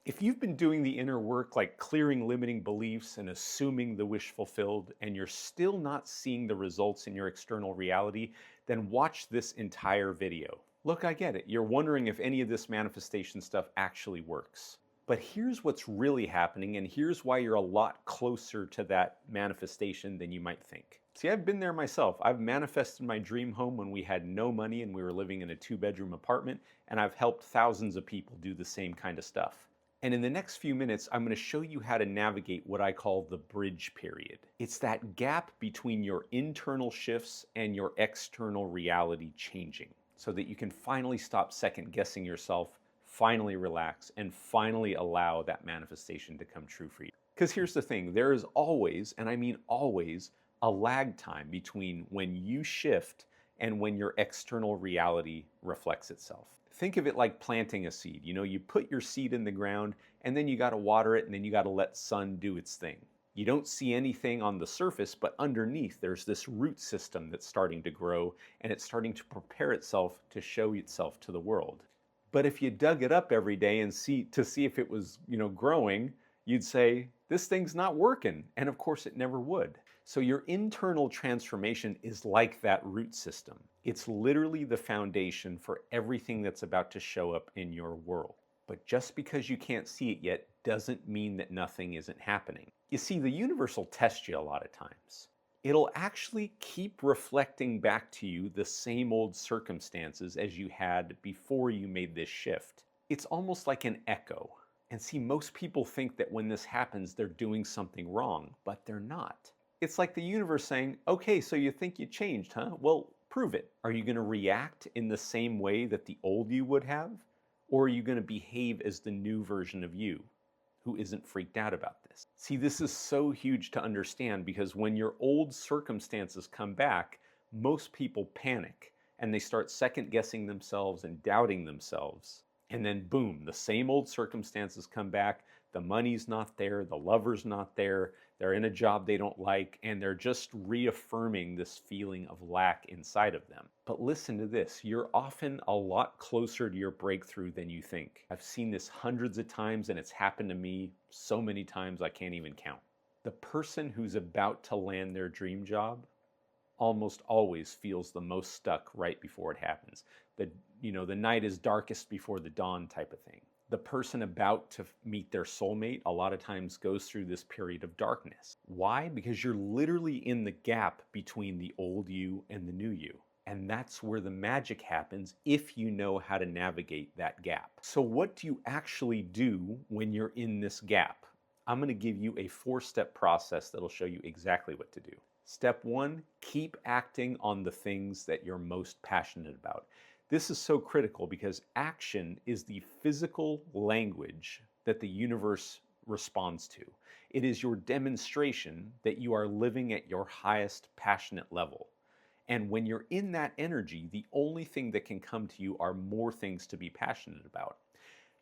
If you've been doing the inner work like clearing limiting beliefs and assuming the wish fulfilled, and you're still not seeing the results in your external reality, then watch this entire video. Look, I get it. You're wondering if any of this manifestation stuff actually works. But here's what's really happening, and here's why you're a lot closer to that manifestation than you might think. See, I've been there myself. I've manifested my dream home when we had no money and we were living in a 2-bedroom apartment, and I've helped thousands of people do the same kind of stuff. And in the next few minutes, I'm going to show you how to navigate what I call the bridge period. It's that gap between your internal shifts and your external reality changing so that you can finally stop second guessing yourself, finally relax, and finally allow that manifestation to come true for you. Because here's the thing, there is always, and I mean always, a lag time between when you shift and when your external reality reflects itself. Think of it like planting a seed. You know, you put your seed in the ground and then you got to water it and then you got to let sun do its thing. You don't see anything on the surface, but underneath there's this root system that's starting to grow and it's starting to prepare itself to show itself to the world. But if you dug it up every day and see if it was, growing, you'd say, this thing's not working. And of course it never would. So your internal transformation is like that root system. It's literally the foundation for everything that's about to show up in your world. But just because you can't see it yet doesn't mean that nothing isn't happening. You see, the universe will test you a lot of times. It'll actually keep reflecting back to you the same old circumstances as you had before you made this shift. It's almost like an echo. And see, most people think that when this happens, they're doing something wrong, but they're not. It's like the universe saying, okay, so you think you changed, huh? Well, prove it. Are you going to react in the same way that the old you would have? Or are you going to behave as the new version of you who isn't freaked out about this? See, this is so huge to understand because when your old circumstances come back, most people panic and they start second guessing themselves and doubting themselves. And then boom, the same old circumstances come back. The money's not there, the lover's not there, they're in a job they don't like, and they're just reaffirming this feeling of lack inside of them. But listen to this, you're often a lot closer to your breakthrough than you think. I've seen this hundreds of times and it's happened to me so many times I can't even count. The person who's about to land their dream job almost always feels the most stuck right before it happens. The night is darkest before the dawn type of thing. The person about to meet their soulmate a lot of times goes through this period of darkness. Why? Because you're literally in the gap between the old you and the new you. And that's where the magic happens if you know how to navigate that gap. So what do you actually do when you're in this gap? I'm going to give you a 4-step process that'll show you exactly what to do. Step 1, keep acting on the things that you're most passionate about. This is so critical because action is the physical language that the universe responds to. It is your demonstration that you are living at your highest passionate level. And when you're in that energy, the only thing that can come to you are more things to be passionate about.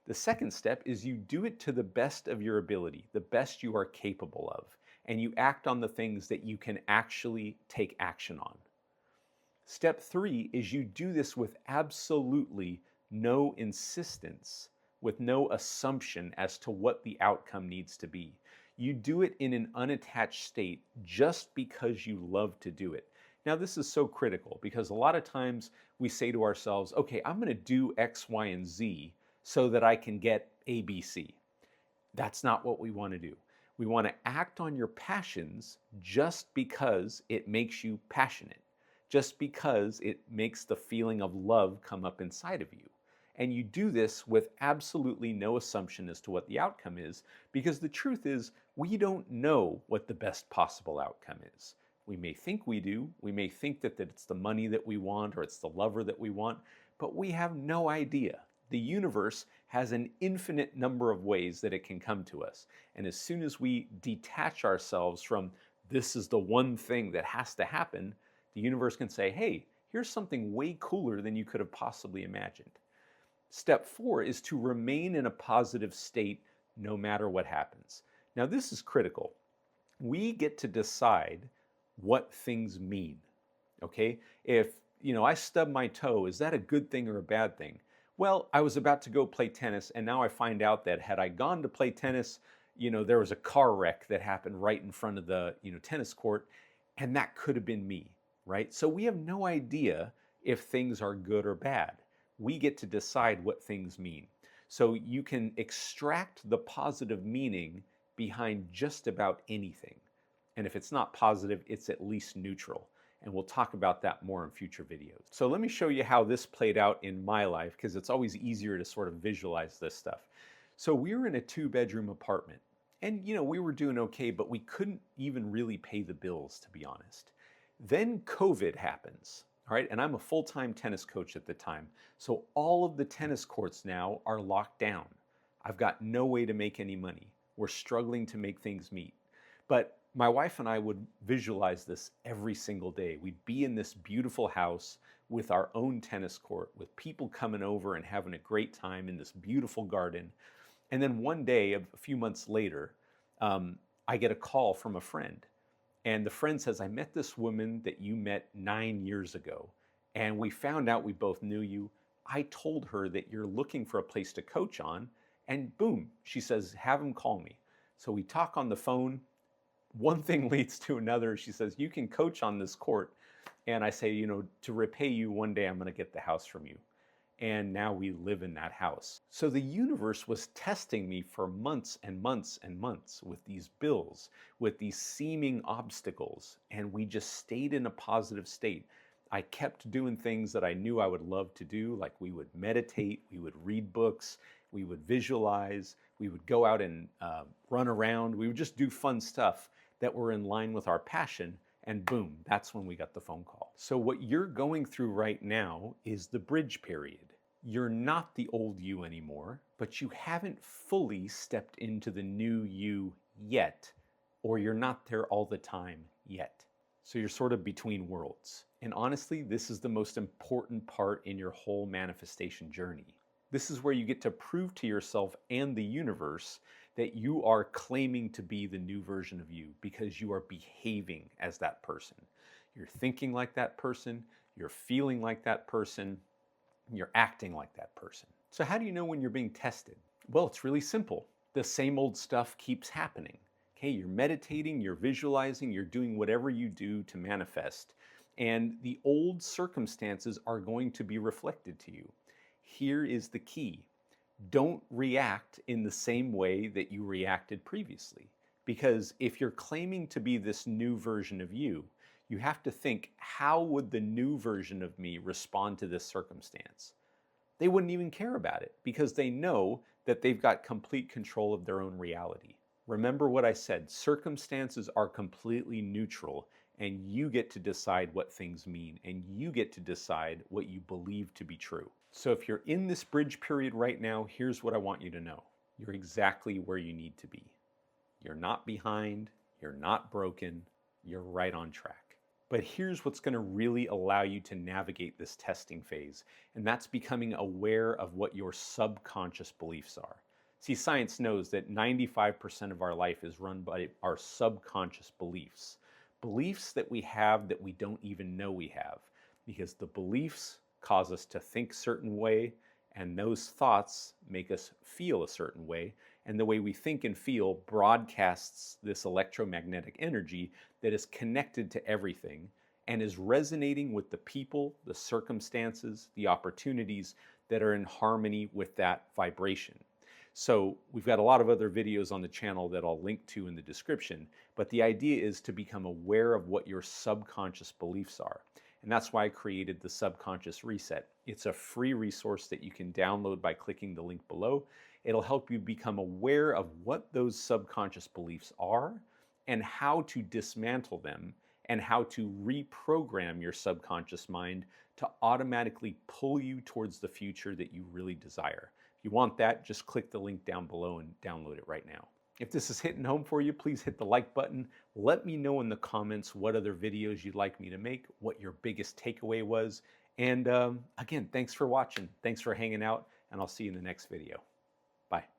The second step is you do it to the best of your ability, the best you are capable of, and you act on the things that you can actually take action on. Step 3 is you do this with absolutely no insistence, with no assumption as to what the outcome needs to be. You do it in an unattached state just because you love to do it. Now, this is so critical because a lot of times we say to ourselves, okay, I'm going to do X, Y, and Z so that I can get A, B, C. That's not what we want to do. We want to act on your passions just because it makes you passionate, just because it makes the feeling of love come up inside of you. And you do this with absolutely no assumption as to what the outcome is, because the truth is, we don't know what the best possible outcome is. We may think we do, we may think that it's the money that we want or it's the lover that we want, but we have no idea. The universe has an infinite number of ways that it can come to us. And as soon as we detach ourselves from this is the one thing that has to happen, the universe can say, hey, here's something way cooler than you could have possibly imagined. Step 4 is to remain in a positive state no matter what happens. Now, this is critical. We get to decide what things mean, okay? If, I stub my toe, is that a good thing or a bad thing? Well, I was about to go play tennis, and now I find out that had I gone to play tennis, there was a car wreck that happened right in front of the, tennis court, and that could have been me, right? So we have no idea if things are good or bad. We get to decide what things mean. So you can extract the positive meaning behind just about anything. And if it's not positive, it's at least neutral. And we'll talk about that more in future videos. So let me show you how this played out in my life, because it's always easier to sort of visualize this stuff. So we were in a 2-bedroom apartment, and we were doing okay, but we couldn't even really pay the bills, to be honest. Then COVID happens, all right? And I'm a full-time tennis coach at the time. So all of the tennis courts now are locked down. I've got no way to make any money. We're struggling to make things meet. But my wife and I would visualize this every single day. We'd be in this beautiful house with our own tennis court, with people coming over and having a great time in this beautiful garden. And then one day, a few months later, I get a call from a friend. And the friend says, I met this woman that you met 9 years ago. And we found out we both knew you. I told her that you're looking for a place to coach on. And boom, she says, have him call me. So we talk on the phone. One thing leads to another. She says, you can coach on this court. And I say, to repay you, one day I'm going to get the house from you. And now we live in that house. So the universe was testing me for months and months and months with these bills, with these seeming obstacles. And we just stayed in a positive state. I kept doing things that I knew I would love to do, like we would meditate, we would read books, we would visualize, we would go out and run around. We would just do fun stuff that were in line with our passion, and boom, that's when we got the phone call. So what you're going through right now is the bridge period. You're not the old you anymore, but you haven't fully stepped into the new you yet, or you're not there all the time yet. So you're sort of between worlds. And honestly, this is the most important part in your whole manifestation journey. This is where you get to prove to yourself and the universe that you are claiming to be the new version of you because you are behaving as that person. You're thinking like that person, you're feeling like that person, you're acting like that person. So how do you know when you're being tested? Well, it's really simple. The same old stuff keeps happening. Okay, you're meditating, you're visualizing, you're doing whatever you do to manifest, and the old circumstances are going to be reflected to you. Here is the key. Don't react in the same way that you reacted previously. Because if you're claiming to be this new version of you, you have to think, how would the new version of me respond to this circumstance? They wouldn't even care about it because they know that they've got complete control of their own reality. Remember what I said, circumstances are completely neutral, and you get to decide what things mean, and you get to decide what you believe to be true. So if you're in this bridge period right now, here's what I want you to know. You're exactly where you need to be. You're not behind, you're not broken, you're right on track. But here's what's going to really allow you to navigate this testing phase, and that's becoming aware of what your subconscious beliefs are. See, science knows that 95% of our life is run by our subconscious beliefs. Beliefs that we have that we don't even know we have, because the beliefs cause us to think a certain way, and those thoughts make us feel a certain way, and the way we think and feel broadcasts this electromagnetic energy that is connected to everything and is resonating with the people, the circumstances, the opportunities that are in harmony with that vibration. So we've got a lot of other videos on the channel that I'll link to in the description, but the idea is to become aware of what your subconscious beliefs are. And that's why I created the Subconscious Reset. It's a free resource that you can download by clicking the link below. It'll help you become aware of what those subconscious beliefs are and how to dismantle them and how to reprogram your subconscious mind to automatically pull you towards the future that you really desire. If you want that, just click the link down below and download it right now. If this is hitting home for you, please hit the like button. Let me know in the comments what other videos you'd like me to make, what your biggest takeaway was. And again, thanks for watching. Thanks for hanging out, and I'll see you in the next video. Bye.